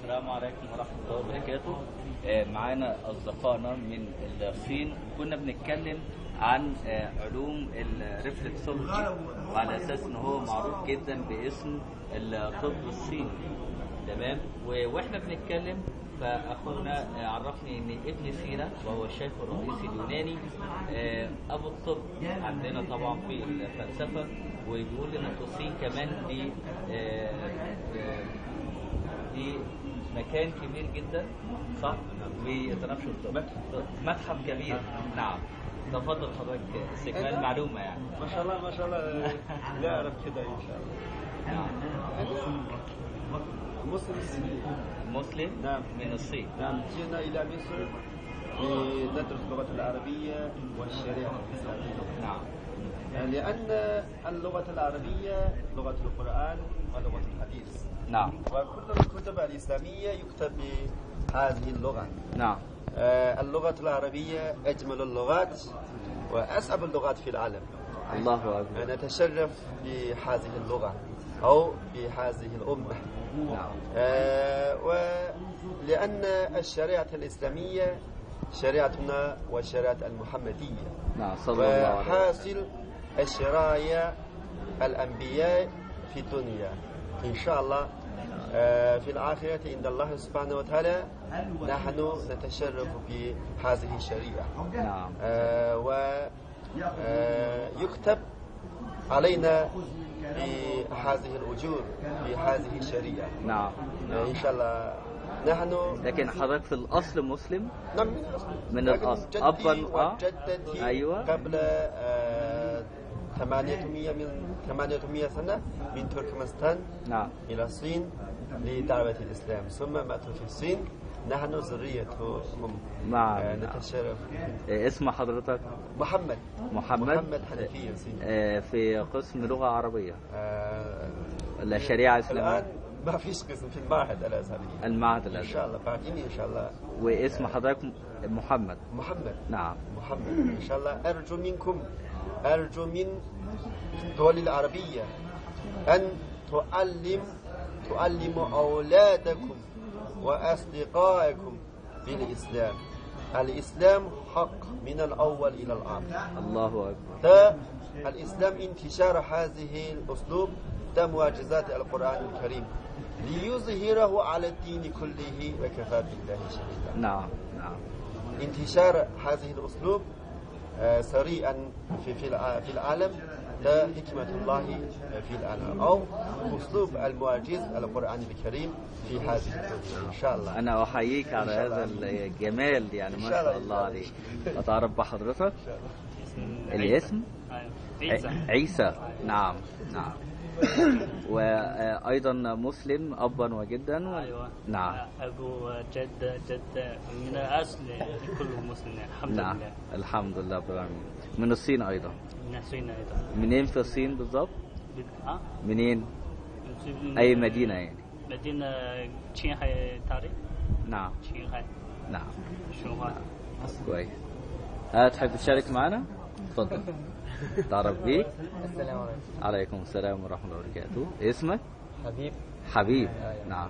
السلام عليكم ورحمة الله وبركاته. معانا أصدقائنا من الصين، كنا بنتكلم عن علوم الريفلكسولوجي، وعلى أساس إن هو معروف جدا باسم الطب الصيني. تمام. واحنا بنتكلم فأخونا عرفني إن ابن سينا وهو الشيخ الرئيسي اليوناني أبو الطب عندنا طبعا في الفلسفة، وبيقول إن الصين كمان دي مكان كبير جدا، صح؟ ويتنافسوا الطب، متحف كبير. نعم. تفضل حضرتك استكمال معلومة يعني. ما شاء الله ما شاء الله. لا أعرف كده إن شاء الله. نعم. مسلم نعم من الصين. نعم، جئنا إلى مصر لندرس اللغة العربية والشريعة الإسلامية. نعم. لأن اللغة العربية لغة القرآن ولغة الحديث. نعم. وكل الكتب الإسلامية يكتب بهذه اللغة. نعم. اللغة العربية أجمل اللغات وأصعب اللغات في العالم. الله أكبر. نتشرف بهذه اللغة أو بهذه الأمة. نعم. ولأن الشريعة الإسلامية شريعتنا والشريعة المحمدية. نعم. صلى الله عليه وسلم. وحاصل الشرائع الأنبياء في الدنيا إن شاء الله في الآخرة عند الله سبحانه وتعالى نحن نتشرف بهذه الشريعة. نعم. ويكتب علينا بهذه الأجور بهذه الشريعة. نعم. إن شاء الله نحن. لكن حضرتك في الأصل مسلم؟ نعم، من الأصل. جدي وجدتي أيوة. قبل 800 سنة من تركمانستان نعم. إلى الصين لدعوة الإسلام، ثم ماتوا في الصين. نحن ذريتهم. نعم. نتشرف. اسم حضرتك؟ محمد حنفي صيني. في قسم لغة عربية ولا شريعة إسلامية؟ الآن ما فيش قسم في المعهد الأزهري. المعهد إن شاء الله بعدين إن شاء الله. واسم حضرتك محمد؟ نعم. محمد. إن شاء الله أرجو من الدول العربية أن تعلم أولادكم وأصدقائكم بالإسلام. الإسلام حق من الأول إلى الآخر. الله أكبر. الإسلام انتشار هذه الأسلوب ده معجزات القرآن الكريم ليظهره على الدين كله وكفى بالله شهيدا. نعم. انتشار هذه الأسلوب سريعا في العالم ده حكمة الله في العالم، أو أسلوب المعجز القرآن الكريم في هذه الدنيا. إن شاء الله. أنا أحييك على هذا الجمال يعني، ما شاء الله عليك. أتعرف بحضرتك؟ الاسم؟ عيسى. نعم. وأيضا مسلم أبا وجدا. أيوة. نعم. أبو جد من الأصل كله مسلم الحمد لله. الحمد لله رب العالمين. من الصين أيضا؟ من الصين أيضا. منين في الصين بالضبط؟ منين؟ أي مدينة يعني؟ مدينة شنغهاي تاريخ. نعم. شنغهاي. نعم. شنغهاي. كويس. تحب تشارك معنا؟ تفضل. تعرف بيك؟ السلام عليكم. عليكم السلام ورحمة الله وبركاته. اسمك؟ حبيب. نعم.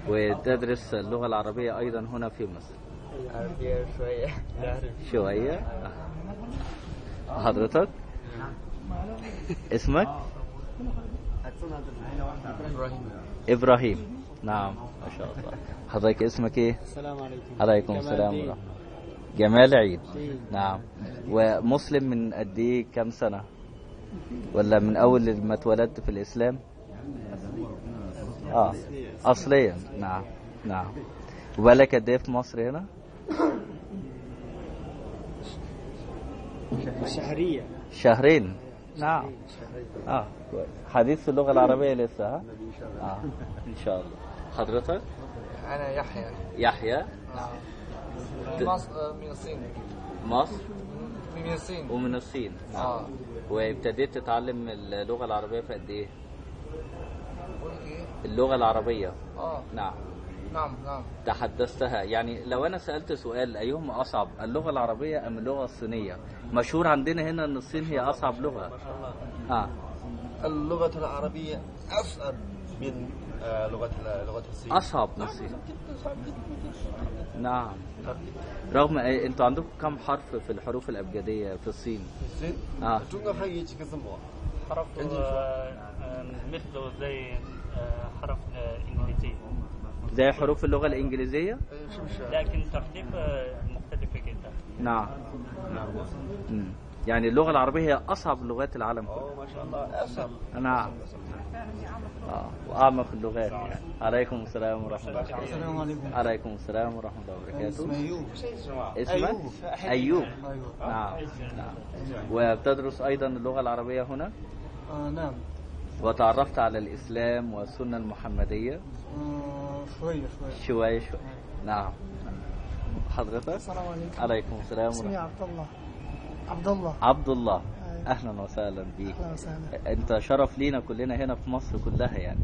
وتدرس اللغة العربية أيضا هنا في مصر؟ عربية شوية. حضرتك؟ اسمك؟ إبراهيم. نعم. ما شاء الله. حضرتك اسمك إيه؟ السلام عليكم. عليكم السلام ورحمة الله. جمال عيد. نعم. ومسلم من قد ايه، كم سنة؟ ولا من اول ما اتولدت في الاسلام؟ اصليا. نعم. وبقالك قد ايه في مصر هنا؟ شهرين. نعم. حديث في اللغة العربية لسه. ان شاء الله. حضرتك؟ أنا يحيى. مصر من الصين. مصر؟ من الصين. ومن الصين. وابتديت تتعلم اللغة العربية في قد ايه؟ اللغة العربية. نعم. تحدثتها يعني. لو انا سألت سؤال ايهما اصعب، اللغة العربية ام اللغة الصينية؟ مشهور عندنا هنا ان الصين هي اصعب لغة. اللغة العربية أصعب من لغة الصين. أصعب من الصين. نعم. رغم أنتوا عندكم كم حرف في الحروف الأبجدية في الصين؟ في الصين؟ 中国汉语几个字母？ حرف مثله زي حرف الإنجليزي. زي حروف اللغة الإنجليزية؟ لكن ترتيب مختلفة جدا. نعم. يعني اللغة العربية هي أصعب لغات العالم كله. ما شاء الله أصعب. نعم. وأعمق اللغات يعني. عليكم السلام ورحمة الله وبركاته. السلام عليكم. عليكم السلام ورحمة الله وبركاته. اسمه أيوب. اسمك؟ أيوب. نعم. نعم. وبتدرس أيضا اللغة العربية هنا؟ نعم. وتعرفت على الإسلام والسنة المحمدية؟ شوية. نعم. حضرتك؟ السلام عليكم. عليكم السلام ورحمة اسمي الله. عبد الله. أهلا وسهلا بيك. أهلا وسهلا. أنت شرف لينا كلنا هنا في مصر كلها يعني.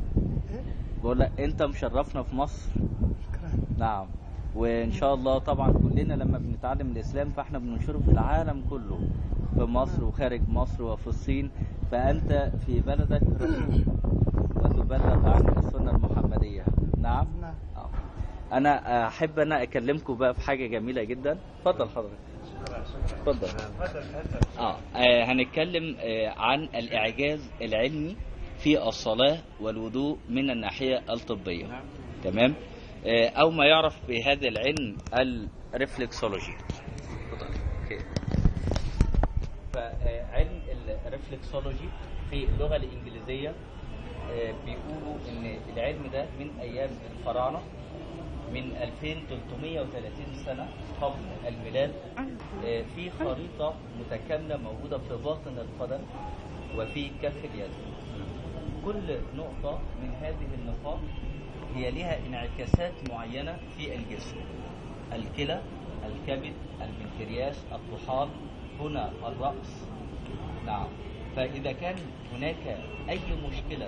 بقول لك أنت مشرفنا في مصر. شكرا. نعم. وإن شاء الله طبعا كلنا لما بنتعلم الإسلام فإحنا بننشره في العالم كله، في مصر وخارج مصر وفي الصين. فأنت في بلدك رسول وتبلغ عن السنة المحمدية. نعم. أنا أحب أنا أكلمكم بقى في حاجة جميلة جدا. اتفضل حضرتك. اتفضل. هنتكلم عن الإعجاز العلمي في الصلاة والوضوء من الناحية الطبية. تمام. أو ما يعرف بهذا العلم الريفلكسولوجي. فعلم الريفلكسولوجي في اللغة الإنجليزية بيقولوا إن العلم ده من أيام الفراعنة من 2330 سنة قبل الميلاد. في خريطة متكاملة موجودة في باطن القدم وفي كف اليد. كل نقطة من هذه النقاط هي لها انعكاسات معينة في الجسم: الكلى، الكبد، البنكرياس، الطحال، هنا الرأس. نعم. فإذا كان هناك أي مشكلة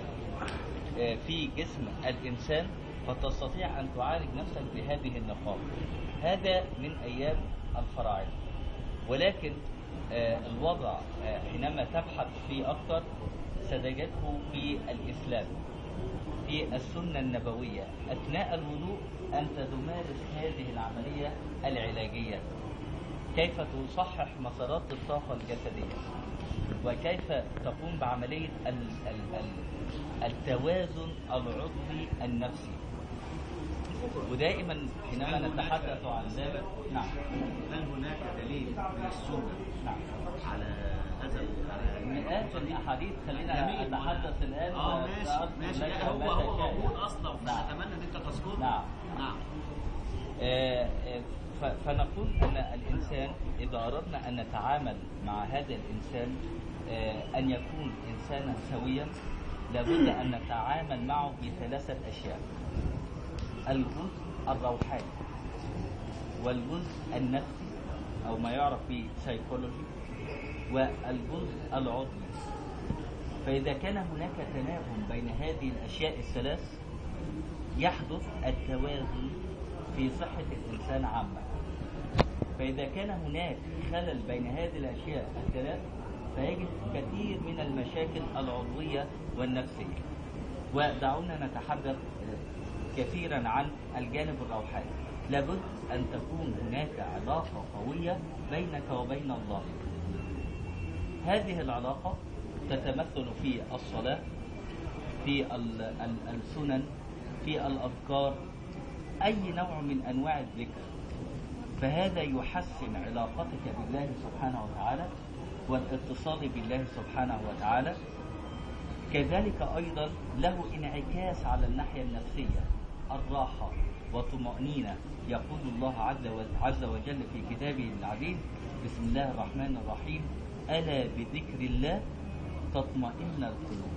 في جسم الإنسان فتستطيع أن تعالج نفسك بهذه النقاط. هذا من أيام الفراعنة. ولكن الوضع حينما تبحث فيه أكثر ستجده في الإسلام، في السنة النبوية. أثناء الوضوء أنت تمارس هذه العملية العلاجية، كيف تصحح مسارات الطاقة الجسدية، وكيف تقوم بعملية التوازن العضوي النفسي. ودائما حينما نتحدث عن ذلك، نعم، هل هناك دليل من السنة على هذا مئات الاحاديث؟ خلينا نتحدث الان. ماشي. هو موجود اصلا، فنتمنى ان انت تذكره. نعم. فنقول ان الانسان اذا اردنا ان نتعامل مع هذا الانسان ان يكون انسانا سويا، لابد ان نتعامل معه بثلاثه اشياء: الجزء الروحاني، والجزء النفسي او ما يعرف بسيكولوجي، والجزء العضوي. فإذا كان هناك تناغم بين هذه الأشياء الثلاث يحدث التوازن في صحة الإنسان عامة. فإذا كان هناك خلل بين هذه الأشياء الثلاث فيجد كثير من المشاكل العضوية والنفسية. ودعونا نتحدث كثيرا عن الجانب الروحاني. لابد أن تكون هناك علاقة قوية بينك وبين الله. هذه العلاقة تتمثل في الصلاة، في السنن، في الأذكار، أي نوع من أنواع الذكر. فهذا يحسن علاقتك بالله سبحانه وتعالى والاتصال بالله سبحانه وتعالى. كذلك أيضا له انعكاس على الناحية النفسية: الراحة وطمأنينة. يقول الله عز وجل في كتابه العزيز: بسم الله الرحمن الرحيم: ألا بذكر الله تطمئن القلوب.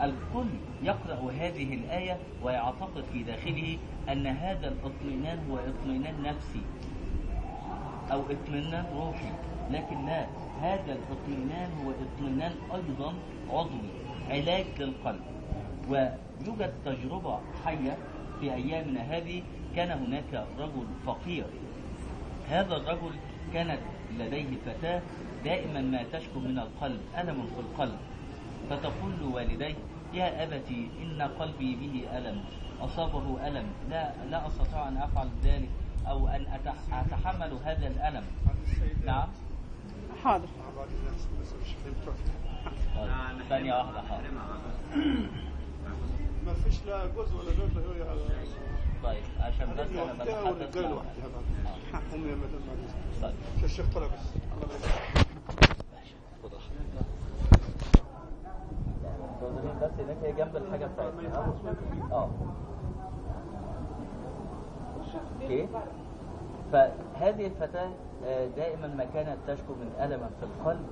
الكل يقرأ هذه الآية ويعتقد في داخله أن هذا الاطمئنان هو اطمئنان نفسي أو اطمئنان روحي، لكن لا، هذا الاطمئنان هو اطمئنان أيضا عضوي، علاج للقلب. ويوجد تجربة حية في أيامنا هذه. كان هناك رجل فقير، هذا الرجل كانت لديه فتاة دائما ما تشكو من القلب، ألم في القلب، فتقول لوالديه: يا أبتي إن قلبي به ألم، أصابه ألم، لا أستطيع أن أفعل ذلك أو أن أتحمل هذا الألم. نعم. حاضر. ثانية واحدة. حاضر. ما فيش لا جزء ولا جزء هي. طيب عشان بس أنا بتحدث مع طيب الشيخ طلب بس. بس هناك هي جنب الحاجة بتاعتنا. اوكي. فهذه الفتاة دائما ما كانت تشكو من ألم في القلب،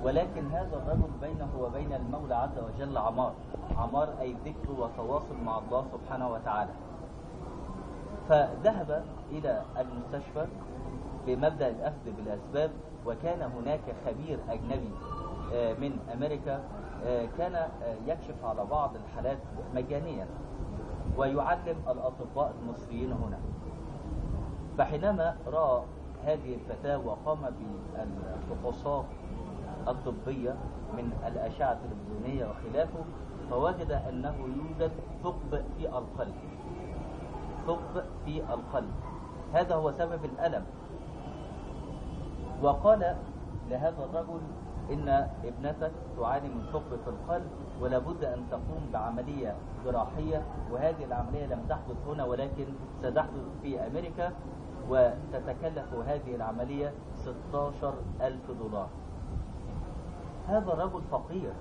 ولكن هذا الرجل بينه وبين المولى عز وجل عمار أي ذكر وتواصل مع الله سبحانه وتعالى. فذهب إلى المستشفى بمبدأ الأخذ بالأسباب، وكان هناك خبير أجنبي من أمريكا كان يكشف على بعض الحالات مجانيا ويعلم الأطباء المصريين هنا. فحينما رأى هذه الفتاة وقام بالفحوصات الطبية من الأشعة التلفزيونية وخلافه، فوجد أنه يوجد ثقب في القلب. ثقب في القلب، هذا هو سبب الألم. وقال لهذا الرجل إن ابنتك تعاني من ثقب في القلب ولا بد أن تقوم بعملية جراحية، وهذه العملية لم تحدث هنا ولكن ستحدث في أمريكا، وتتكلف هذه العملية $16,000. هذا رجل فقير،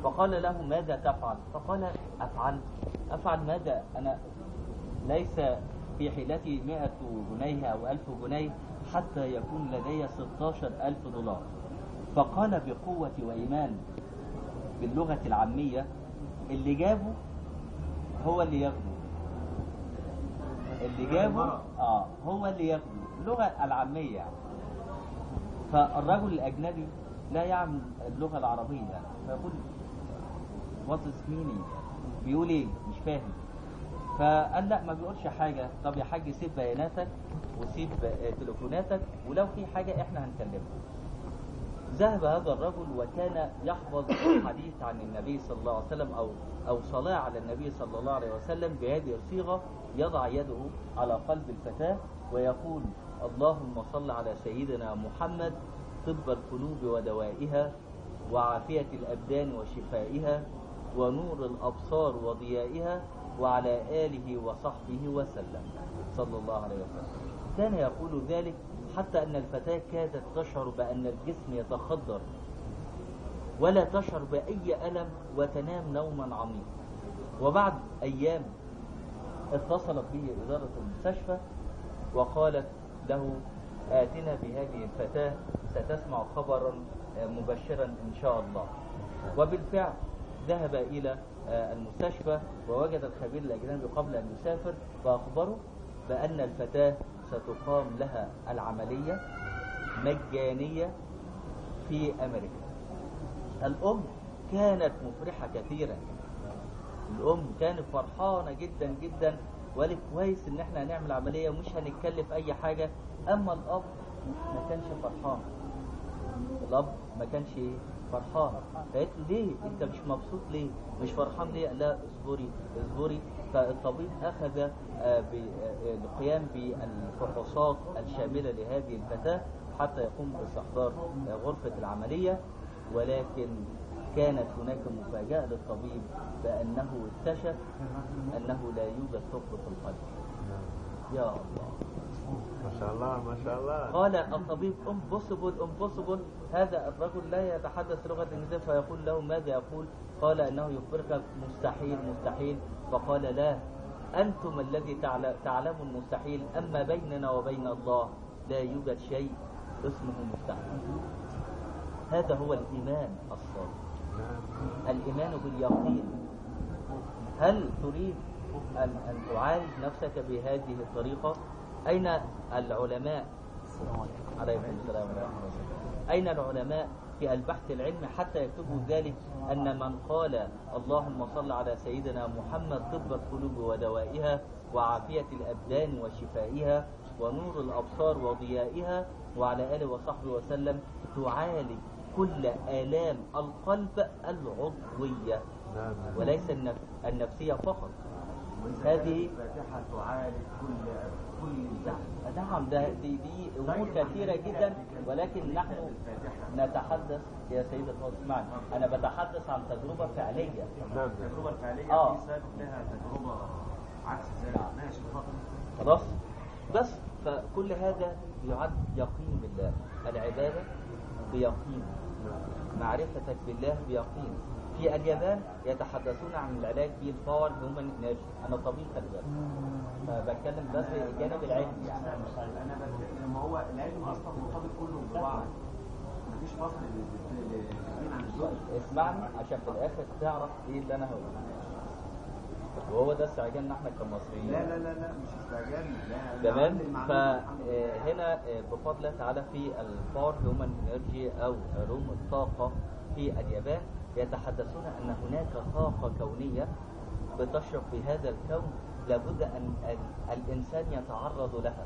فقال له ماذا تفعل؟ فقال أفعل ماذا؟ أنا ليس في حيلتي 100 جنيه أو 1000 جنيه حتى يكون لدي $16,000. فقال بقوة وإيمان باللغة العامية اللي جابه هو اللي ياخده، اللي جابه هو اللي ياخده، اللغة العامية يعني. فالرجل الأجنبي لا يعلم اللغة العربية يعني، فيقول what is meaning، بيقول ايه مش فاهم. فقال لا ما بيقولش حاجة. طب يا حاج سيب بياناتك وسيب تليفوناتك ولو في حاجة احنا هنكلمك. ذهب هذا الرجل وكان يحفظ الحديث عن النبي صلى الله عليه وسلم أو صلاة على النبي صلى الله عليه وسلم بهذه الصيغة، يضع يده على قلب الفتاة ويقول اللهم صل على سيدنا محمد طب القلوب ودوائها وعافية الأبدان وشفائها ونور الأبصار وضيائها وعلى آله وصحبه وسلم صلى الله عليه وسلم. كان يقول ذلك حتى أن الفتاة كادت تشعر بأن الجسم يتخدر ولا تشعر بأي ألم وتنام نوما عميقا. وبعد أيام اتصلت به إدارة المستشفى وقالت له آتنا بهذه الفتاة ستسمع خبرا مبشرا إن شاء الله. وبالفعل ذهب إلى المستشفى ووجد الخبير الأجنبي قبل أن يسافر فأخبره بأن الفتاة ستقام لها العملية مجانية في أمريكا. الأم كانت مفرحة كثيرا، الأم كانت فرحانة جدا جدا، وقالت كويس إن احنا هنعمل عملية ومش هنتكلف أي حاجة. أما الأب ما كانش فرحان، الأب ما كانش فرحان. فقالت له ليه انت مش مبسوط ليه مش فرحان ليه؟ لا اصبري. فالطبيب اخذ بالقيام بالفحوصات الشاملة لهذه الفتاة حتى يقوم باستحضار غرفة العملية، ولكن كانت هناك مفاجأة للطبيب بأنه اكتشف أنه لا يوجد ثقب في القلب. يا الله ما شاء الله ما شاء الله. قال الطبيب impossible. هذا الرجل لا يتحدث لغة الإنجليزية فيقول له ماذا يقول؟ قال أنه يخبرك مستحيل. فقال لا، أنتم الذي تعلموا المستحيل، أما بيننا وبين الله لا يوجد شيء اسمه مستحيل. هذا هو الإيمان الصادق، الإيمان باليقين. هل تريد أن تعالج نفسك بهذه الطريقة؟ أين العلماء؟ عليكم السلام ورحمة الله. أين العلماء في البحث العلمي حتى يكتبوا ذلك أن من قال اللهم صل على سيدنا محمد طب القلوب ودوائها وعافية الأبدان وشفائها ونور الأبصار وضيائها وعلى آله وصحبه وسلم تعالج كل آلام القلب العضوية نعم. وليس النفسية فقط. هذه الفاتحة تعالج كل نعم، دي أمور كثيرة جدا، ولكن نحن نتحدث يا سيدي اسمعني، أنا بتحدث عن تجربة فعلية. التجربة الفعلية دي سبب لها تجربة عكس ذلك. ماشي خلاص، بس فكل هذا يعد يقين بالله، العبادة بيقين، معرفتك بالله بيقين. في اليابان يتحدثون عن العلاج بالباور هيومن انرجي. انا طبيب خلي بالك، فبتكلم بس الجانب العلمي يعني. انا ما هو العلم اصلا مرتبط كله ببعض، مفيش فصل للاثنين عن الزوج. اسمعني عشان في الاخر تعرف ايه اللي انا هقوله، وهو ده استعجالنا احنا كمصريين. لا لا لا لا مش استعجال، لا تمام. فهنا بفضل الله تعالى في الباور هيومن انرجي او علوم الطاقه في اليابان يتحدثون ان هناك طاقه كونيه بتشرف في هذا الكون، لابد ان الانسان يتعرض لها.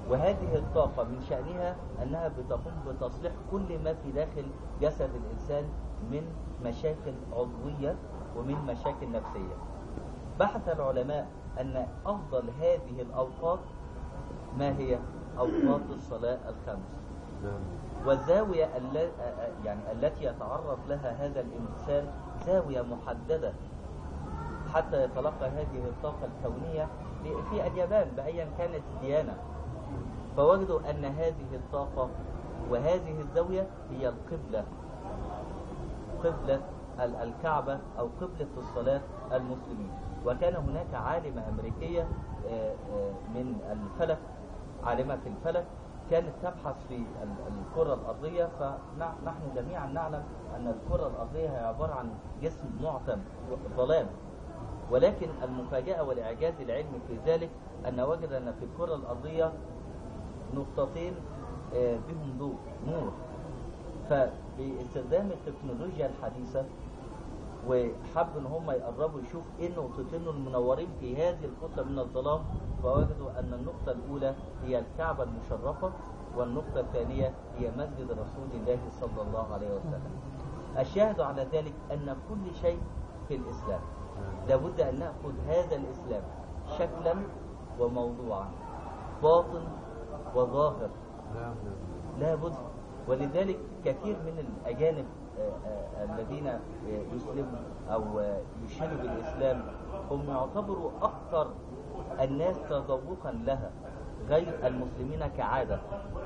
وهذه الطاقه من شانها انها بتقوم بتصليح كل ما في داخل جسد الانسان من مشاكل عضويه ومن مشاكل نفسيه. بحث العلماء أن أفضل هذه الأوقات ما هي؟ أوقات الصلاة الخمس. والزاوية يعني التي يتعرض لها هذا الإنسان زاوية محددة حتى يتلقى هذه الطاقة الكونية في اليابان بأيا كانت الديانة. فوجدوا أن هذه الطاقة وهذه الزاوية هي القبلة، قبلة الكعبة أو قبلة الصلاة المسلمين. وكان هناك عالمة أمريكية من الفلك، عالمة في الفلك، كانت تبحث في الكرة الأرضية. فنحن جميعا نعلم أن الكرة الأرضية هي عبارة عن جسم معتم ظلام، ولكن المفاجأة والإعجاز العلمي في ذلك أن وجد أن في الكرة الأرضية نقطتين بهم ضوء نور. فباستخدام التكنولوجيا الحديثة وحب ان هم يقربوا يشوف ايه النقطتين المنورين في هذه القطة من الظلام، فوجدوا ان النقطة الاولى هي الكعبة المشرفة، والنقطة الثانية هي مسجد رسول الله صلى الله عليه وسلم. الشاهد على ذلك ان كل شيء في الاسلام لابد ان نأخذ هذا الاسلام شكلا وموضوعا، باطن وظاهر، لابد. ولذلك كثير من الأجانب الذين يسلموا أو يشيروا بالإسلام هم يعتبروا أكثر الناس تذوقا لها غير المسلمين كعادة.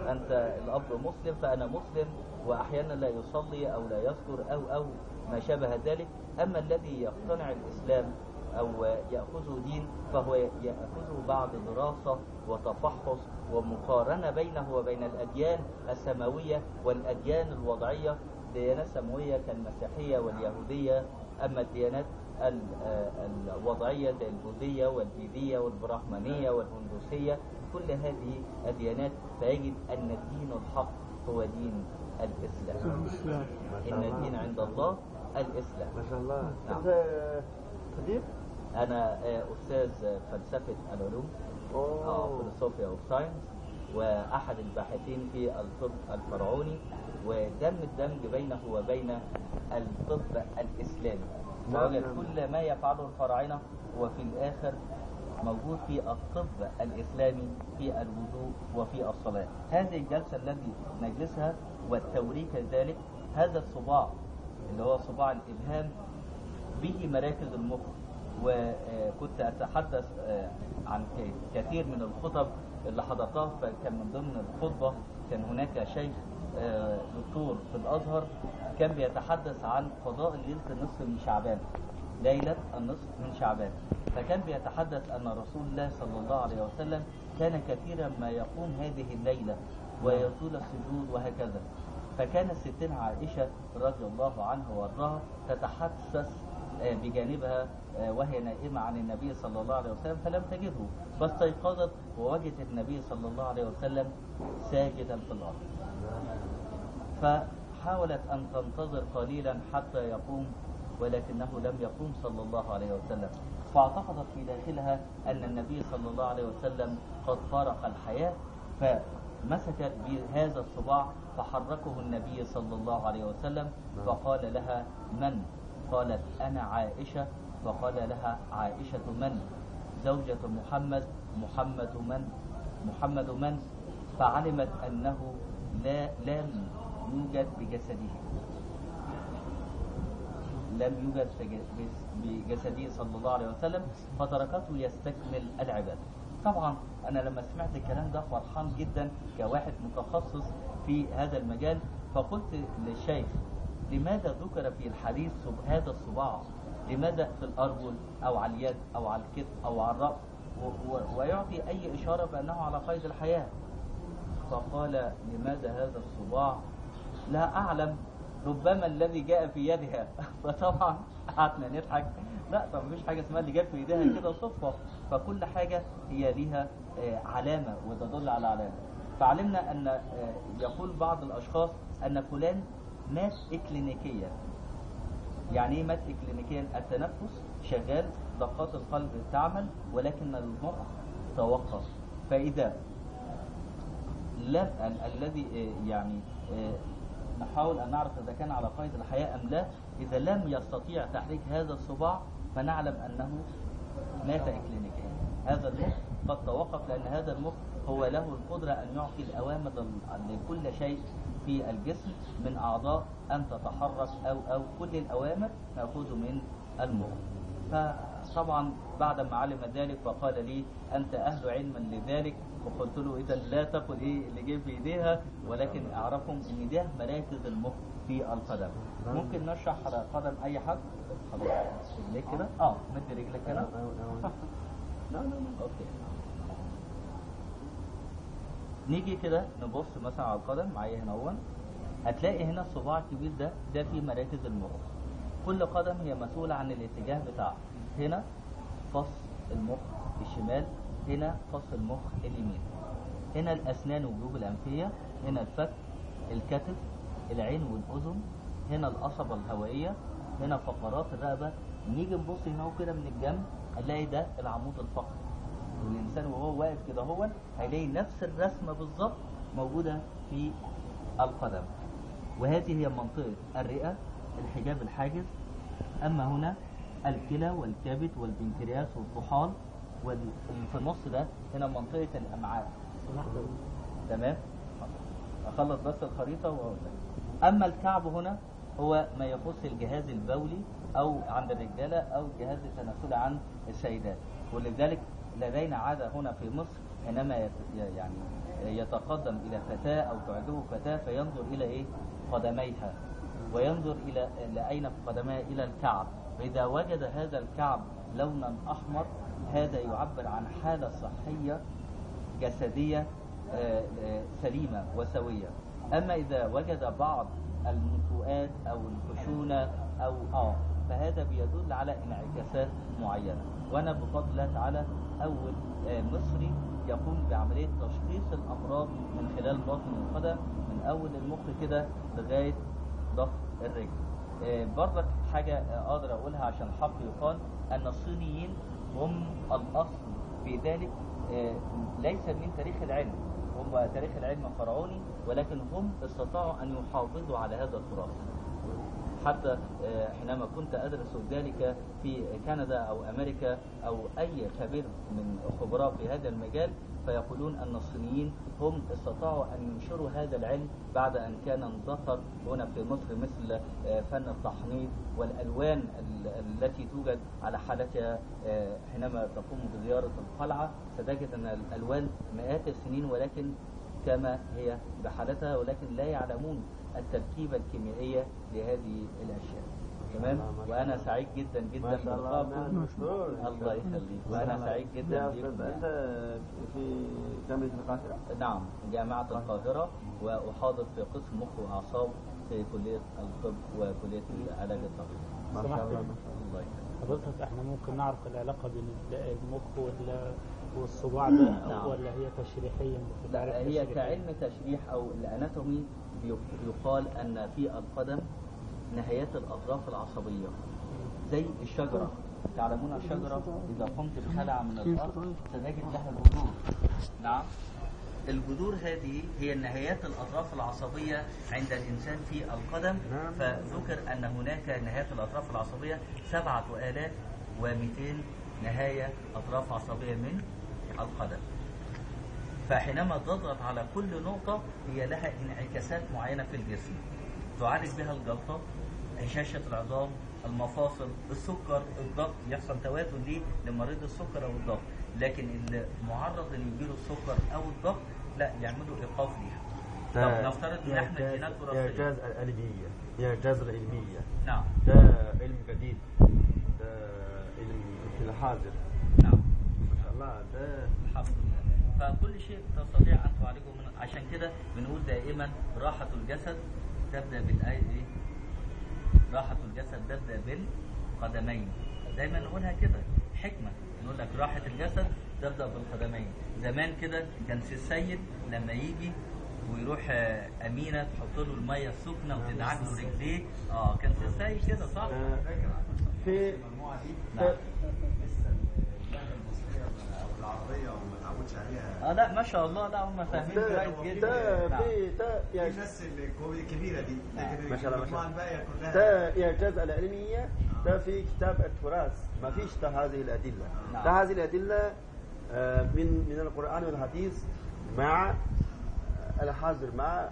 أنت الأب مسلم فأنا مسلم، وأحيانا لا يصلي أو لا يذكر أو ما شابه ذلك. أما الذي يقتنع الإسلام أو يأخذه دين فهو يأخذه بعد دراسة وتفحص ومقارنة بينه وبين الأديان السماوية والأديان الوضعية، ديانات سماوية كالمسيحية واليهودية. أما الديانات الوضعية زي البوذية والبيدية والبراهمانية والهندوسية، كل هذه الديانات فيجد أن الدين الحق هو دين الإسلام. إن الدين عند الله الإسلام. ما شاء الله. نعم. طبيب؟ أنا أستاذ فلسفة العلوم، philosophy of science، وأحد الباحثين في الطب الفرعوني، ودم الدمج بينه وبين الطب الإسلامي. ووجد كل ما يفعله الفراعنة هو في الآخر موجود في الطب الإسلامي في الوضوء وفي الصلاة. هذه الجلسة التي نجلسها والتوريك ذلك، هذا الصباع اللي هو صباع الإبهام به مراكز المخ. وكنت أتحدث عن كثير من الخطب اللي حضرتها، فكان من ضمن الخطبة كان هناك شيخ دكتور في الأزهر كان بيتحدث عن قضاء ليلة النصف من شعبان، ليلة النصف من شعبان. فكان بيتحدث أن رسول الله صلى الله عليه وسلم كان كثيرا ما يقوم هذه الليلة ويطول السجود وهكذا. فكانت ستنا عائشة رضي الله عنها وارضاها تتحدث بجانبها وهي نائمة عن النبي صلى الله عليه وسلم، فلم تجده، فاستيقظت ووجدت النبي صلى الله عليه وسلم ساجدا في الأرض. فحاولت أن تنتظر قليلا حتى يقوم، ولكنه لم يقوم صلى الله عليه وسلم. فاعتقدت في داخلها أن النبي صلى الله عليه وسلم قد فارق الحياة، فمسكت بهذا الصباع فحركه النبي صلى الله عليه وسلم فقال لها: من؟ قالت أنا عائشة، فقال لها عائشة من؟ زوجة محمد. محمد من؟ فعلمت أنه لم يوجد بجسده، لم يوجد بجسده صلى الله عليه وسلم، فتركته يستكمل العبادة. طبعا أنا لما سمعت الكلام ده فرحان جدا كواحد متخصص في هذا المجال، فقلت للشيخ لماذا ذكر في الحديث هذا الصباع؟ لماذا في الأرجل أو على اليد أو على الكتف أو على الرأس ويعطي أي إشارة بأنه على قيد الحياة؟ فقال لماذا هذا الصباع؟ لا أعلم، ربما الذي جاء في يدها. فطبعا قعدنا نضحك، لا طب مفيش حاجة اسمها اللي جاء في يدها كده صدفة، فكل حاجة هي ليها علامة وتدل على علامة. فعلمنا أن يقول بعض الأشخاص أن فلان مات إكلينيكيا. يعني ايه مات إكلينيكيا؟ التنفس شغال، دقات القلب تعمل، ولكن المخ توقف. فإذا لم الذي يعني نحاول أن نعرف إذا كان على قيد الحياة أم لا، إذا لم يستطيع تحريك هذا الصباع فنعلم أنه مات إكلينيكيا. هذا المخ قد توقف، لأن هذا المخ هو له القدرة أن يعطي الأوامر لكل شيء في الجسم من أعضاء أن تتحرك أو كل الأوامر نأخذ من المخ. فطبعا بعد ما علم ذلك فقال لي أنت أهل علما لذلك، وقلت له إذا لا تقل إيه اللي جه في إيديها، ولكن أعرفهم إن ده مراكز المخ في القدم. ممكن نشرح على قدم أي حد؟ خلاص رجليك كده؟ مد رجلك كده. أوكي. نيجي كده نبص مثلا على القدم معايا هنا اهو، هتلاقي هنا الصباع الكبير ده فيه مراكز المخ. كل قدم هي مسؤولة عن الاتجاه بتاعها. هنا فص المخ الشمال، هنا فص المخ اليمين، هنا الأسنان والجيوب الأنفية، هنا الفك، الكتف، العين والأذن، هنا القصبة الهوائية، هنا فقرات الرقبة. نيجي نبص هنا كده من الجنب هنلاقي ده العمود الفقري، والإنسان وهو واقف كده هو هيلاقي نفس الرسمة بالظبط موجودة في القدم. وهذه هي منطقة الرئة، الحجاب الحاجز. أما هنا الكلى والكبد والبنكرياس والطحال، واللي في النص ده هنا منطقة الأمعاء. تمام؟ أخلص بس الخريطة وأقول لك. أما الكعب هنا هو ما يخص الجهاز البولي أو عند الرجالة أو الجهاز التناسلي عند السيدات. ولذلك لدينا عادة هنا في مصر حينما يعني يتقدم إلى فتاة أو تعجبه فتاة فينظر إلى إيه؟ قدميها، وينظر إلى أين في قدميها؟ إلى الكعب. فإذا وجد هذا الكعب لونا أحمر هذا يعبر عن حالة صحية جسدية سليمة وسوية. أما إذا وجد بعض النفوءات أو الخشونة أو فهذا بيدل على انعكاسات معينة. وأنا بفضل الله تعالى أول مصري يقوم بعملية تشخيص الأمراض من خلال باطن القدم من أول المخ كده لغاية ضفر الرجل. برضك حاجة أقدر أقولها عشان الحق يقال أن الصينيين هم الأصل في ذلك، ليس من تاريخ العلم، هم تاريخ العلم فرعوني، ولكن هم استطاعوا أن يحافظوا على هذا التراث. حتى حينما كنت أدرس ذلك في كندا أو أمريكا أو أي خبير من خبراء في هذا المجال فيقولون أن الصينيين هم استطاعوا أن ينشروا هذا العلم بعد أن كان اندثر هنا في مصر، مثل فن التحنيط والألوان التي توجد على حالتها. حينما تقوم بزيارة القلعة ستجد أن الألوان مئات السنين ولكن كما هي بحالتها، ولكن لا يعلمون التركيبة الكيميائية لهذه الأشياء. تمام. وأنا سعيد جدا جدا بلقائكم. الله يخليك. وأنا سعيد جدا بكم. أنت في جامعة القاهرة؟ نعم، جامعة القاهرة، وأحاضر في قسم مخ وأعصاب في كلية الطب وكلية العلاج الطبيعي. ما شاء الله. الله يخليك. حضرتك احنا ممكن نعرف العلاقة بين المخ والصباع ده نعم. ولا هي تشريحيا؟ لا، هي كعلم تشريح أو الأناتومي يقال أن في القدم نهايات الأطراف العصبية زي الشجرة. تعلمون الشجرة إذا قمت بخلع من الأرض ستجد لها الجذور. نعم. الجذور هذه هي نهايات الأطراف العصبية عند الإنسان في القدم. فذكر أن هناك نهايات الأطراف العصبية 7200 نهاية أطراف عصبية من القدم. فحينما تضغط على كل نقطة هي لها انعكاسات معينة في الجسم تعالج بها الجلطة، هشاشة العظام، المفاصل، السكر، الضغط. يحصل توازن ليه لمريض السكر أو الضغط، لكن اللي معرض ان يجيله السكر أو الضغط لا يعملوا إيقاف ليها. طب نفترض ان احنا جينات وراثية. إعجاز العلمية، إعجاز العلمية. نعم. ده علم جديد، ده علم في الحاضر. نعم. ما شاء الله. ده الحمد لله. فكل شيء تستطيع أن تعالجه منه. عشان كده بنقول دائما راحة الجسد تبدأ بالأيدي، راحة الجسد تبدأ بالقدمين. دايما نقولها كده حكمة، نقول لك راحة الجسد تبدأ بالقدمين. زمان كده كان سي السيد لما يجي ويروح أمينة تحط له المية السخنة وتدعك له رجليه. كان سي السيد كده صح؟ في المجموعة دي نعم. لسه اللهجة المصرية أو العربية وما تعودش عليها. لا ما شاء الله، لا هم فاهمين كويس جدا. نعم. يعني الناس الكبيرة دي، لكن ما شاء الله، ما شاء المجموعة الله. الباقية كلها ده إعجاز العلمية. ده في كتاب التراث ما فيش هذه الأدلة. ده هذه الأدلة من القرآن والحديث مع الحاضر، مع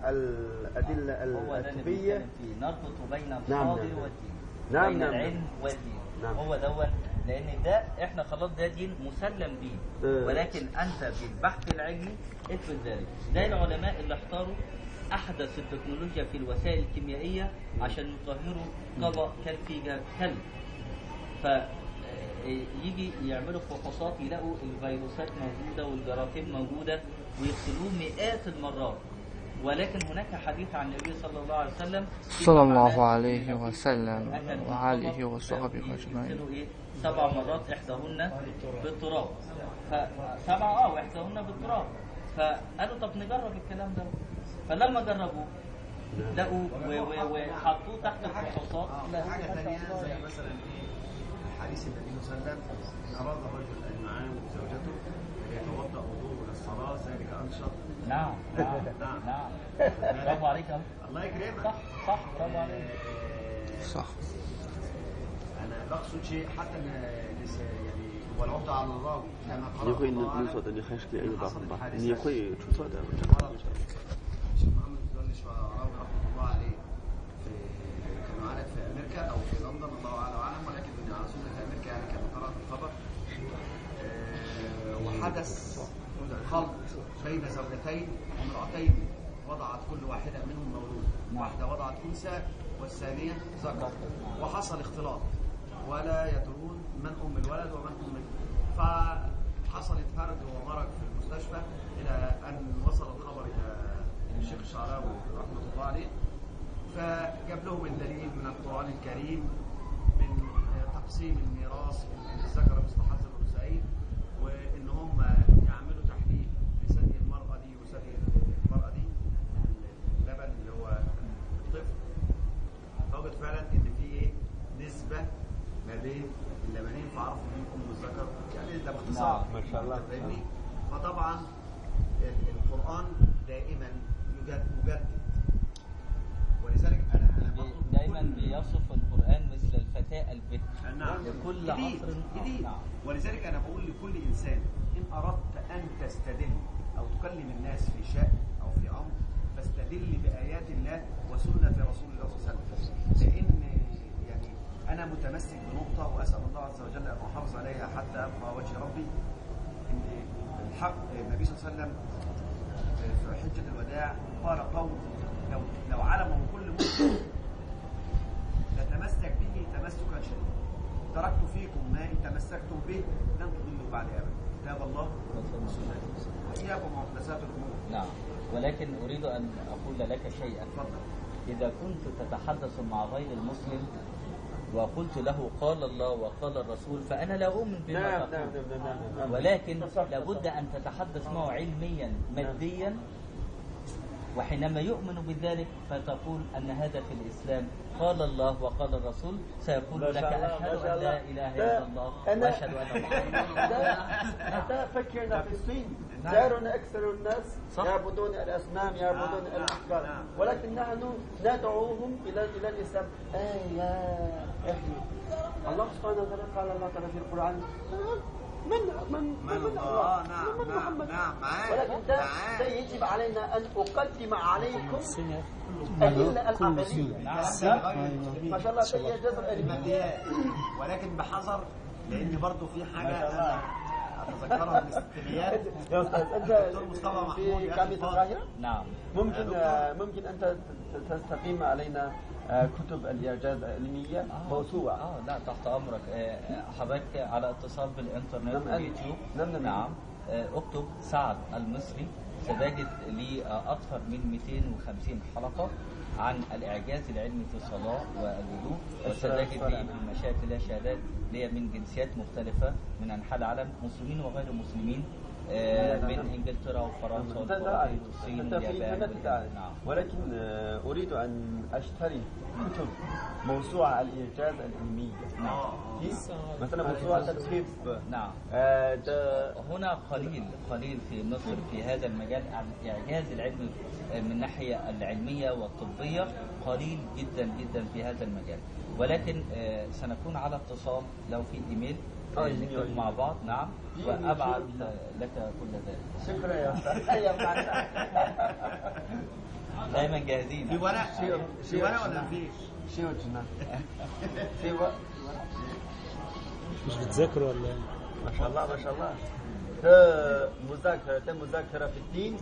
الأدلة الطبية. نربط بين نعم، الصادر نعم. والدين، نعم، بين نعم. العلم والدين. نعم. هو دوت، لأن ده احنا خلاص ده دين مسلم به، ولكن أنت بالبحث العلمي اثبت ذلك. ده العلماء اللي اختاروا أحدث التكنولوجيا في الوسائل الكيميائية عشان يطهروا طبق كان فيه كلب. فيجي يعملوا فحوصات يلاقوا الفيروسات موجودة والجراثيم موجودة ويغسلوه مئات المرات. ولكن هناك حديث عن النبي صلى الله عليه وسلم صلى الله عليه وسلم وعليه وصحبه أجمعين. 7 مرات إحداهن بالتراب. ف7 وإحداهن بالتراب. فقالوا طب نجرب الكلام ده. فلما جربوه لقوا وحطوه تحت الفحوصات. حاجة ثانية زي مثلا حديث النبي صلى الله عليه وسلم إن أراد الرجل أن يعاون زوجته يتوضأ وضوء للصلاة ذلك أنشط. نعم نعم. برافو عليك. الله يكرمك. صح برافو عليك. صح. أنا بقصد شيء حتى يعني والعقدة على الراوي كما قرأت. 你会你说的你还是可以吧？你会出错的。 الشيخ محمد الدولش راوي رحمه الله عليه كان عالج في أمريكا أو في لندن الله أعلم، ولكن من عاصمة أمريكا يعني كان قرأت الخبر. وحدث خلط بين زوجتين وامرأتين وضعت كل واحدة منهم مولود. واحدة وضعت أنثى والثانية ذكر، وحصل اختلاط ولا يدرون من أم الولد ومن أم الولد. فحصلت هرج ومرج في المستشفى إلى أن وصل الخبر إلى الشيخ الشعراوي رحمة الله عليه، فجاب لهم الدليل من القرآن الكريم من تقسيم الميراث الذكر مثل حظ الأنثيين، وإن هم يعملوا تحليل لثدي المرأة دي وثدي المرأة دي اللبن اللي هو الطفل. فوجد فعلا إن في نسبة ما بين اللبنين، فعرفوا مين أم الذكر. يعني ده باختصار. ما شاء الله. فاهمني؟ فطبعا القرآن دائما يجدد، ولذلك انا دائما بيصف القرآن مثل الفتاة البكر. نعم. لكل عصر جديد. ولذلك انا بقول لكل انسان ان اردت ان تستدل او تكلم الناس في شأن او في امر فاستدل بآيات الله وسنة رسول الله صلى الله عليه وسلم. لان يعني انا متمسك بنقطة واسأل الله عز وجل ان احافظ عليها حتى ابقى وجه ربي. ان الحق النبي صلى الله عليه وسلم في حجة الوداع قال قول لو علمه كل مسلم لتمسك به تمسكا شديدا. تركت فيكم ما إن تمسكتم به لن تضلوا بعد أبدا، كتاب الله وسنته وإياكم محدثات الأمور. نعم. ولكن أريد أن أقول لك شيئا. إذا كنت تتحدث مع غير المسلم وقلت له قال الله وقال الرسول فأنا لا أؤمن بما تقول. ولكن لابد أن تتحدث معه علميا ماديا، وحينما يؤمن بذلك فتقول أن هذا في الإسلام قال الله وقال الرسول، سيقول لك أشهد أن لا إله إلا الله وأشهد أن محمدا رسول الله. تفكرنا في الصين كانوا أكثر الناس يعبدون الأصنام يعبدون الأشجار ولكن نحن ندعوهم إلى الإسلام. يا أخي الله سبحانه وتعالى قال الله تعالى في القرآن من الله من محمد. ولكن ده يجب علينا أن أقدم عليكم الأدلة العقلية. ما شاء الله هي جزء الماديات ولكن بحذر لأن برضه في حاجة أنا أتذكرها من الستينيات. يا أستاذ دكتور مصطفى أنت محمود في جامعة القاهرة؟ نعم. ممكن أنت تستقيم علينا كتب الإعجاز العلمية موسوعة. لا تحت أمرك. حضرتك على اتصال بالإنترنت واليوتيوب. نعم. اكتب سعد المصري ستجد لي أكثر من 250 حلقة عن الإعجاز العلمي في الصلاة والوضوء، وستجد لي المشايخ لها شهادات لي من جنسيات مختلفة من أنحاء العالم، مسلمين وغير مسلمين، من إنجلترا وفرنسا والصين واليابان. نعم. ولكن أريد أن أشتري كتب موسوعة الإعجاز العلمية. نعم. مثلا موسوعة الطب. نعم. هنا قليل في مصر في هذا المجال عن الإعجاز العلمي من الناحية العلمية والطبية، قليل جدا جدا في هذا المجال، ولكن سنكون على اتصال لو في إيميل نكتب مع بعض. نعم. وأبعث لك كل ذلك. شكرا يا أستاذ. دايما جاهزين. في ورق ولا مفيش؟ في ورق. مش بتذاكروا ولا ايه؟ ما شاء الله ما شاء الله. ده مذاكرة في الدين،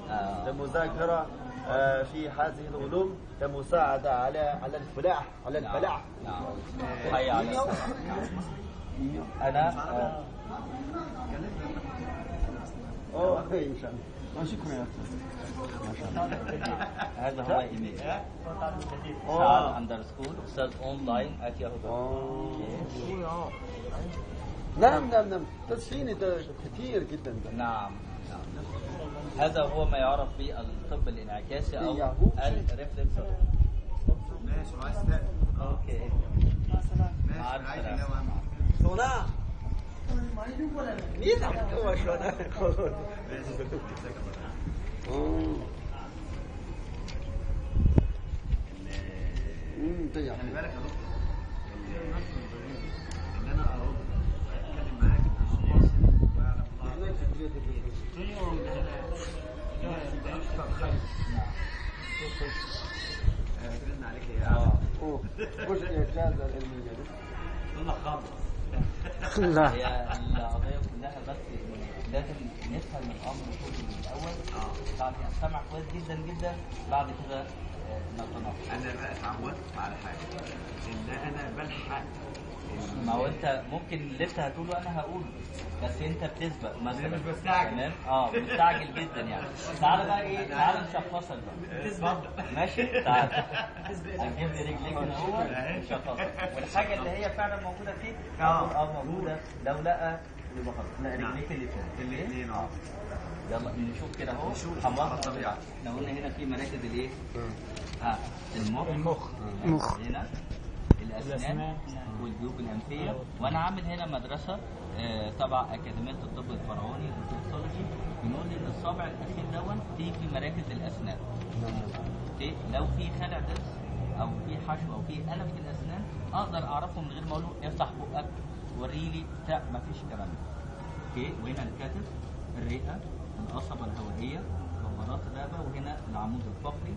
ده مذاكرة في هذه العلوم، ده مساعدة على الفلاح على الفلاح. نعم. حي على أنا إن شاء الله. شكرا يا أستاذ. ما شاء الله. هذا هو إيميل سعد أستاذ أونلاين @yahoo.com. نعم تسفيني كثير جدا. نعم. هذا هو ما يعرف بالطب الانعكاسي أو الريفلكس. ماشي مع السلامة. أوكي. مع السلامة. صنع مين هو شلون خلي بالك يا دكتور ان انا ارد اتكلم معاك اتكلم عليك يا وش الإعجاز العلمي الله خالص. لا هي القضية كلها بس لازم نفهم الأمر كله من الأول، بعد نستمع كويس جدا جدا، بعد كده نتناقش. أنا بقى اتعودت على حاجة إن أنا بلحق. ما هو أنت ممكن اللي أنت هتقوله أنا هقوله، بس أنت بتسبق مثلا. مش بستعجل. تمام؟ مستعجل جدا يعني. تعالى بقى إيه؟ تعالى نشخصك بقى. تسبق. ماشي؟ تعالى. هنجيب لي رجليك هنا هو نشخصك. والحاجة اللي هي فعلا موجودة فيك موجودة، لو لقى يبقى خلاص. لا رجليك الاثنين. يلا نشوف كده اهو. حمار الطبيعة. احنا قلنا هنا في مراكز الايه؟ المخ هنا الأسنان والجيوب الأنفية. وأنا عامل هنا مدرسة تبع أكاديمية الطب الفرعوني الريفلكسولوجي، بنقول إن الصابع الأخير دون في مراكز الأسنان. لو في خلع ضرس أو في حشو أو في ألم في الأسنان أقدر أعرفه من غير ما أقول له افتح بقك وريلي بتاع، مفيش الكلام ده. وهنا الكتف، الرئة، القصبة الهوائية، فقرات الرقبة، وهنا العمود الفقري،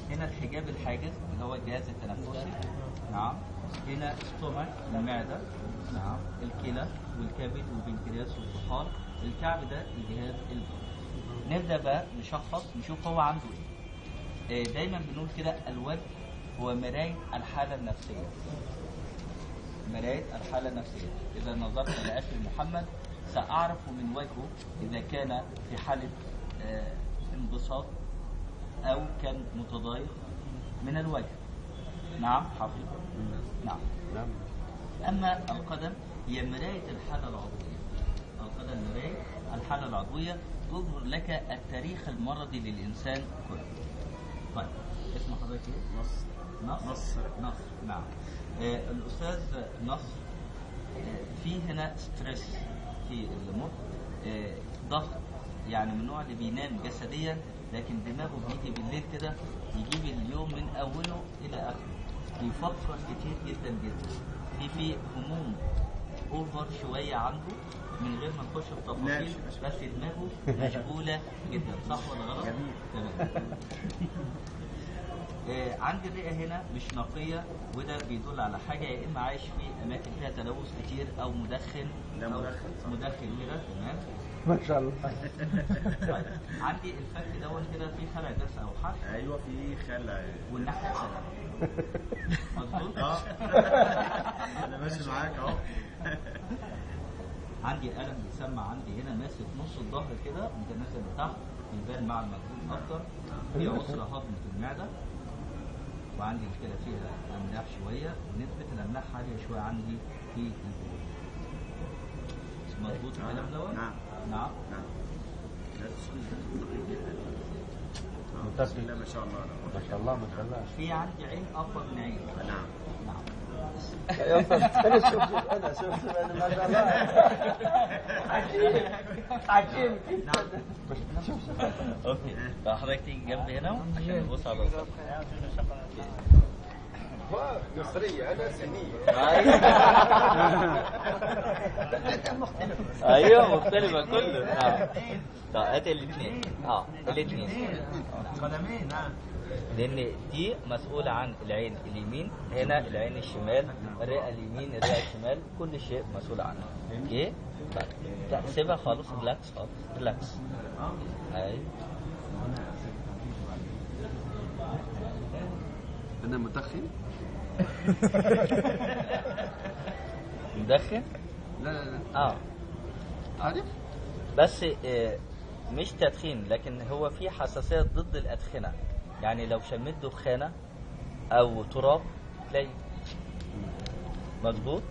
هنا الحجاب الحاجز اللي هو الجهاز التنفسي. نعم. هنا ستومك المعدة. نعم. الكلى والكبد والبنكرياس والطحال. الكعب ده الجهاز البطني. نبدأ بقى نشخص نشوف هو عنده ايه. دايما بنقول كده الوجه هو مراية الحالة النفسية. مراية الحالة النفسية. إذا نظرت إلى أخي محمد سأعرف من وجهه إذا كان في حالة انبساط أو كان متضايق من الوجه. نعم حافظ. نعم. أما القدم هي مراية الحالة العضوية. القدم مراية الحالة العضوية تظهر لك التاريخ المرضي للإنسان كله. طيب اسم حضرتك ايه؟ نصر. نعم. الأستاذ نصر، في هنا ستريس في المخ. ضغط يعني من النوع اللي بينام جسديا، لكن دماغه بيجي بالليل كده يجيب اليوم من اوله الى اخره، بيفكر كتير جدا جدا، في هموم اوفر شويه عنده من غير ما نخش في تفاصيل، بس دماغه مشغوله جدا. صح ولا غلط؟ تمام. عندي الرئه هنا مش نقيه، وده بيدل على حاجه، يا اما عايش في اماكن فيها تلوث كتير او مدخن. لا مدخن كده. تمام ما شاء الله. طيب عندي الفك دون كده في خلع ضرس او حرف. ايوه في خلع. والناحيه الثانيه مظبوط. انا ماشي معاك اهو. عندي الم بيسمع عندي هنا ماسك نص الظهر كده متناسب لتحت، بيبان مع المجهود اكتر. في عسر هضم في المعده، وعندي مشكله فيها املاح شويه، ونسبه الاملاح عاليه شويه عندي في البول. مظبوط الكلام دوت؟ نعم نعم. بسم الله ما شاء الله. ما شاء الله ما شاء الله. في عندي عين اكبر من عين. نعم نعم. انا شوف انا ما شاء الله. عجيب نعم. اوكي فحضرتك تيجي جنبي هنا عشان نبص على الوسط. مصرية أنا سنية. ايوه مختلفة كله. طيب الاثنين الاثنين قدمين. نعم. لان دي مسؤولة عن العين اليمين، هنا العين الشمال، الرئة اليمين الرئة الشمال، كل شيء مسؤول عنه. اوكي طيب سيبها خالص، ريلاكس خالص، ريلاكس. ايوه أنا مدخن؟ مدخن؟ لا عارف؟ بس مش تدخين، لكن هو في حساسية ضد الأدخنة، يعني لو شميت دخانة أو تراب تلاقي. مظبوط؟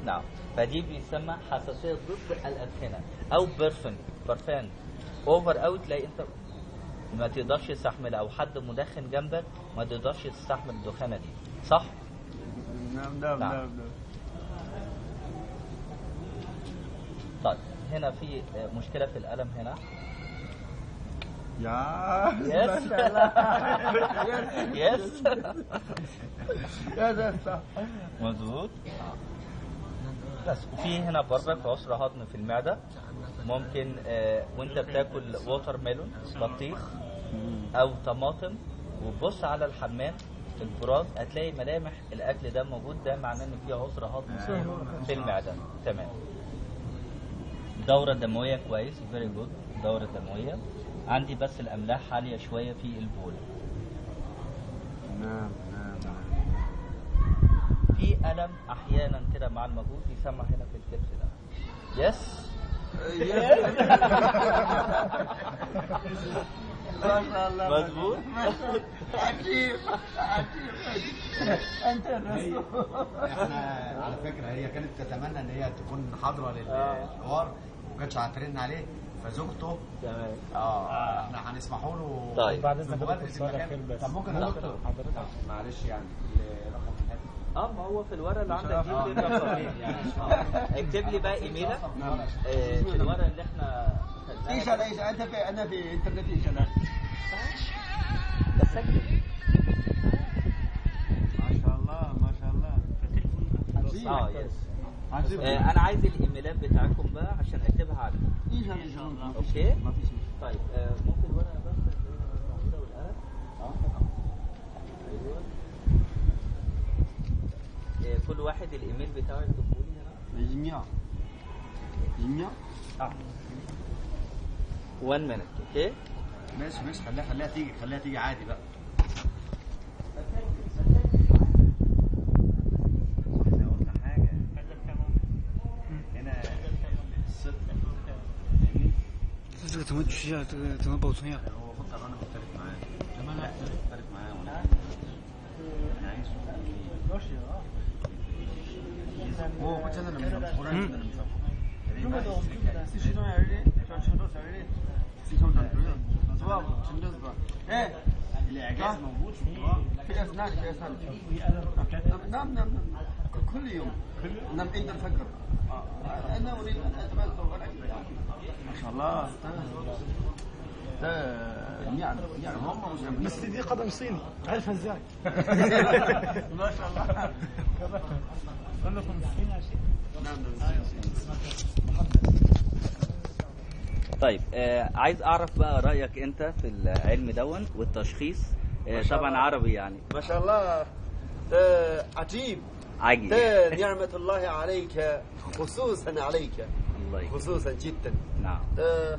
نعم. فدي بيسمى حساسية ضد الأدخنة، أو برفان اوفر أوي، تلاقي أنت ما تقدرش تستحمل، أو حد مدخن جنبك ما تقدرش تستحمل الدخانة دي. صح؟ نعم. طيب هنا في مشكلة في الألم هنا. يس يس مظبوط. بس وفي هنا برضك عسر هضم في المعدة، ممكن وانت بتاكل ووتر ميلون بطيخ او طماطم وبص على الحمام في الفراغ هتلاقي ملامح الاكل ده موجود، ده معناه ان في عسر هضم في المعدة. تمام. دورة دموية كويس، فيري جود. دورة دموية عندي، بس الاملاح عالية شوية في البول. نعم. في ألم أحيانا كده مع المجهود يسمع هنا في الكتف ده. يس ما شاء الله. مظبوط. عجيب أنت الرسول. احنا على فكرة هي كانت تتمنى ان هي تكون حاضرة للحوار، وما كانتش هترن عليه، فزوجته تمام. احنا هنسمحوا له. طيب بعد اذنك دكتور سؤال اخير بس. طب ممكن يا دكتور حضرتك معلش يعني رقم ما هو في الورقه اللي عندك دي في رقمين يعني. اكتب لي بقى ايميلك في الورقه اللي احنا ايش انت في انا في انترنت ايش انا بسجل. ما شاء الله. يس. انا عايز الايميلات بتاعتكم بقى عشان اكتبها عندي. ان شاء الله. اوكي ما فيش. طيب ممكن الورقه بس الموجوده والقلم. ايوه. كل واحد الايميل بتاعه يكتبه لي هنا. جميع 1 minute. اوكي ماشي خليها تيجي عادي بقى. احنا قلنا حاجة هنا这个怎么取啊？这个怎么保存呀？ هو فكر انا مختلف معاه. لا مختلف معاه انا عايز هو كنت انا من القرآن. الإعجاز موجود في القرآن. في أسنان. نعم كل يوم. نعم عند الفجر انا اريد ان اتبلغ ولكن ما شاء الله يعني هم مسلمين. بس دي قدم صيني عارفها ازاي؟ ما شاء الله. كلكم مسلمين يا شيخ؟ طيب عايز اعرف بقى رايك انت في العلم دون والتشخيص. طبعا عربي يعني. ما شاء الله ده عجيب عجيب. ده نعمة الله عليك خصوصا عليك الله يكرمك. خصوصا جدا. نعم. ده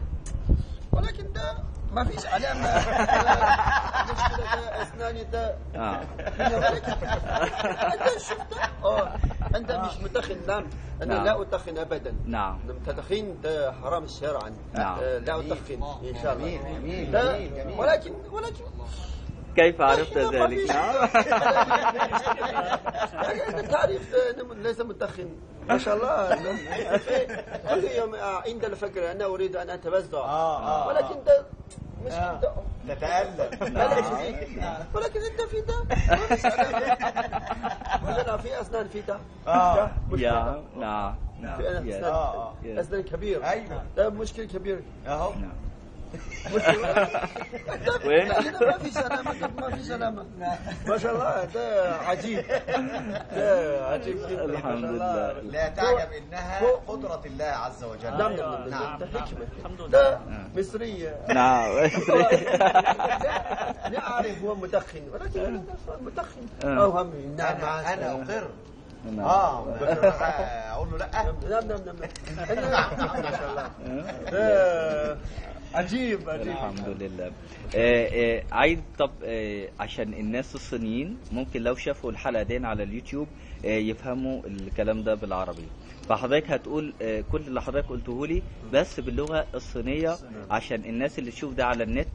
ولكن ده ما فيش علامة مشكلة ده أسناني ده أنت شفت أنت مش متخن. نعم أنا لا أتخن أبدا. نعم. التدخين ده حرام شرعا. نعم. لا أتخن إن شاء الله. جميل. ولكن كيف عرفت ذلك؟ نعم. تعرف ليس متخن ما شاء الله. كل يوم عند الفجر أنا أريد أن أتوضأ ولكن ده مش تتألم. ولكن أنت في ده ولا في أسنان في ده. يا نعم. في أسنان كبير. أيوة. ده مشكلة كبير. اهو. وين؟ ما في سلامة ما في سلامة. ما شاء الله ده عجيب. ده عجيب جدا. الحمد لله. لا تعجب انها قدرة الله عز وجل. نعم نعم. ده حكمة. ده مصرية. نعم. لا أعرف هو مدخن ولكن أنا مدخن. أوهم. نعم. انا اقر. نعم. اقول له لا. نعم. ما شاء الله. عجيب. الحمد لله. عايز طب عشان الناس الصينيين ممكن لو شافوا الحلقة دي على اليوتيوب يفهموا الكلام ده بالعربي، فحضرتك هتقول كل اللي حضرتك قلته لي بس باللغة الصينية عشان الناس اللي تشوف ده على النت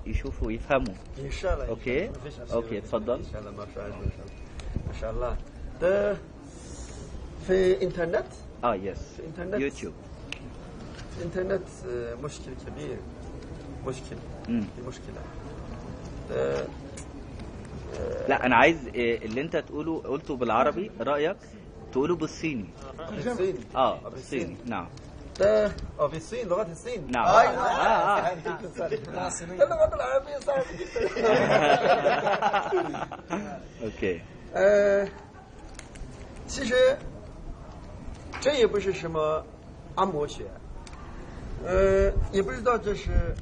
يشوفوا ويفهموا. إن شاء الله. اوكي اتفضل. إن شاء الله. ما شاء الله. ده في إنترنت. يس. في إنترنت. يوتيوب. إنترنت مشكلة كبير. مشكلة. لا انا عايز اللي انت قلته بالعربي رايك تقوله بالصيني. بالصيني. بالصيني. نعم. ده في الصين لغة الصين. نعم. اللغة العربية صعبة جدا. اوكي. 其实这也不是什么按摩学，也不知道这是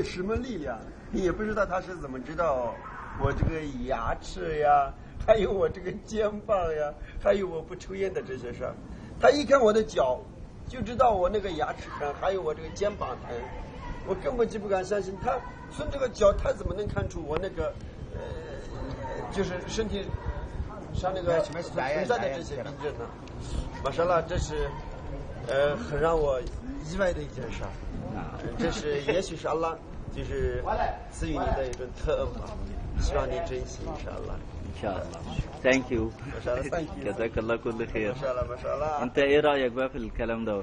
什么力量，也不知道他是怎么知道我这个牙齿呀，还有我这个肩膀呀，还有我不抽烟的这些事儿。他一看我的脚，就知道我那个牙齿疼，还有我这个肩膀疼。我根本就不敢相信，他从这个脚，他怎么能看出我那个就是身体上那个存在的这些病症呢？马莎拉，这是很让我意外的一件事儿。这是也许是阿拉就是赐予你的一种特恩吧，希望你珍惜，إن شاء الله. إن شاء الله. Thank you. ما شاء الله. Thank you. جزاك الله كل خير. ما شاء الله. ما شاء الله. انت ايه رايك بقى في الكلام ده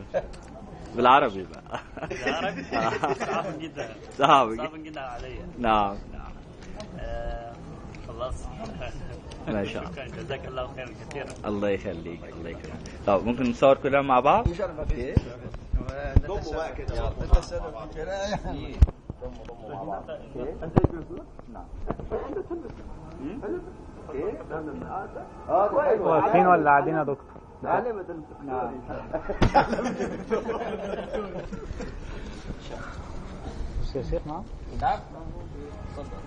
بالعربي بقى؟ بالعربي صعب جدا. صعب جدا عليا. نعم. خلاص. ما شاء الله. جزاك الله خيرا كثيرا. الله يخليك. الله يكرمك. طب ممكن نصور كلنا مع بعض؟ إن شاء الله. ما في ضموا بقى كده. نتسلم في كده. ضموا مع بعض. أنت يجوز؟ نعم. واقفين ولا قاعدين يا دكتور؟ علامة. نعم. يا شيخ نعم. نعم. اتفضل.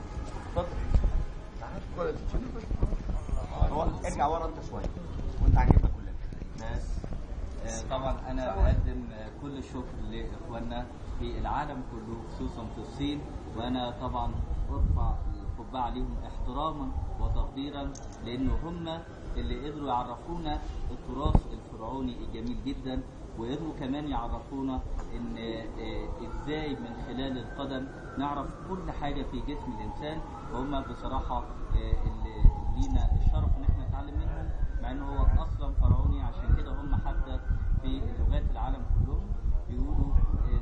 ارجع ورا انت شويه وانت عاجبك كلنا. طبعا انا بقدم كل الشكر لاخواننا في العالم كله خصوصا في الصين، وانا طبعا ارفع القبعه عليهم احتراما وتقديرا لان هم اللي قدروا يعرفونا التراث الفرعوني الجميل جدا، وقدروا كمان يعرفونا ان ازاي من خلال القدم نعرف كل حاجه في جسم الانسان، وهم بصراحه اللي لينا الشرف ان احنا نتعلم منهم مع ان هو اصلا فرعوني. عشان كده هم حتى في لغات العالم كلهم بيقولوا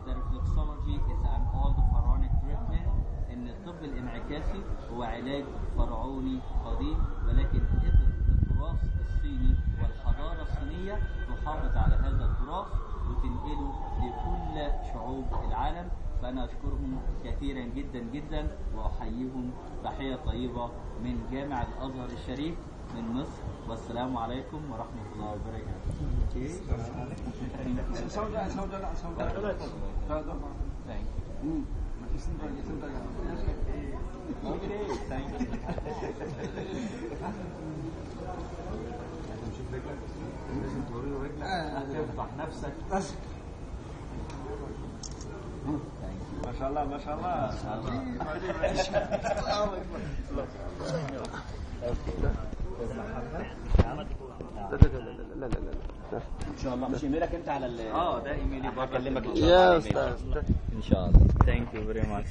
the reflexology is an old pharaonic treatment، ان الطب الانعكاسي هو علاج فرعوني قديم، ولكن قدر التراث الصيني والحضاره الصينية تحافظ على هذا التراث وتنقله لكل شعوب العالم. فأنا أشكرهم كثيرا جدا جدا وأحييهم تحية طيبة من جامع الأزهر الشريف من مصر، والسلام عليكم ورحمة الله وبركاته. تفتح نفسك. ما شاء الله ما شاء الله. لا ان شاء الله. مش ايميلك انت على ده ايميلي برضه. يا استاذ ان شاء الله. Thank you very much.